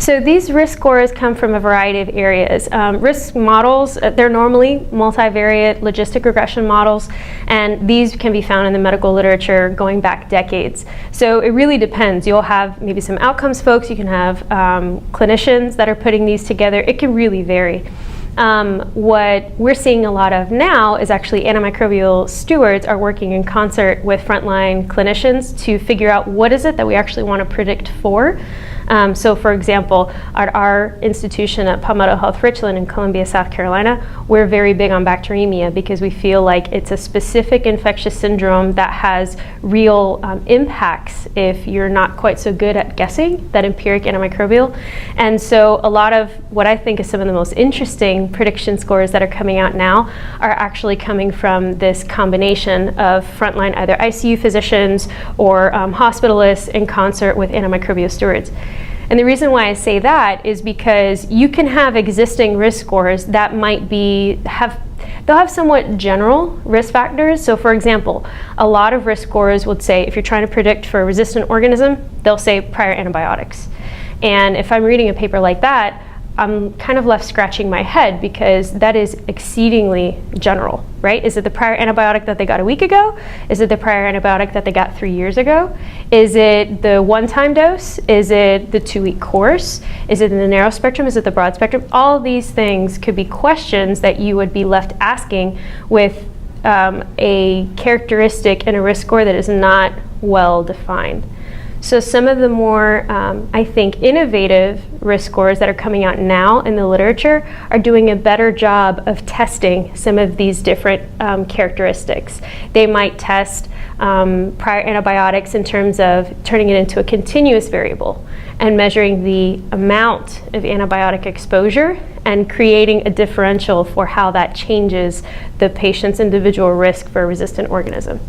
So these risk scores come from a variety of areas. Risk models, they're normally multivariate logistic regression models, and these can be found in the medical literature going back decades. So it really depends. You'll have maybe some outcomes folks, you can have clinicians that are putting these together. It can really vary. What we're seeing a lot of now is actually antimicrobial stewards are working in concert with frontline clinicians to figure out what is it that we actually want to predict for. So for example, at our institution at Palmetto Health Richland in Columbia, South Carolina, we're very big on bacteremia because we feel like it's a specific infectious syndrome that has real impacts if you're not quite so good at guessing that empiric antimicrobial. And so a lot of what I think is some of the most interesting prediction scores that are coming out now are actually coming from this combination of frontline either ICU physicians or hospitalists in concert with antimicrobial stewards. And the reason why I say that is because you can have existing risk scores that might they'll have somewhat general risk factors. So for example, a lot of risk scores would say if you're trying to predict for a resistant organism, they'll say prior antibiotics. And if I'm reading a paper like that, I'm kind of left scratching my head because that is exceedingly general, right? Is it the prior antibiotic that they got a week ago? Is it the prior antibiotic that they got 3 years ago? Is it the one-time dose? Is it the 2-week course? Is it in the narrow spectrum? Is it the broad spectrum? All these things could be questions that you would be left asking with a characteristic in a risk score that is not well defined. So some of the more, I think, innovative risk scores that are coming out now in the literature are doing a better job of testing some of these different characteristics. They might test prior antibiotics in terms of turning it into a continuous variable and measuring the amount of antibiotic exposure and creating a differential for how that changes the patient's individual risk for a resistant organism.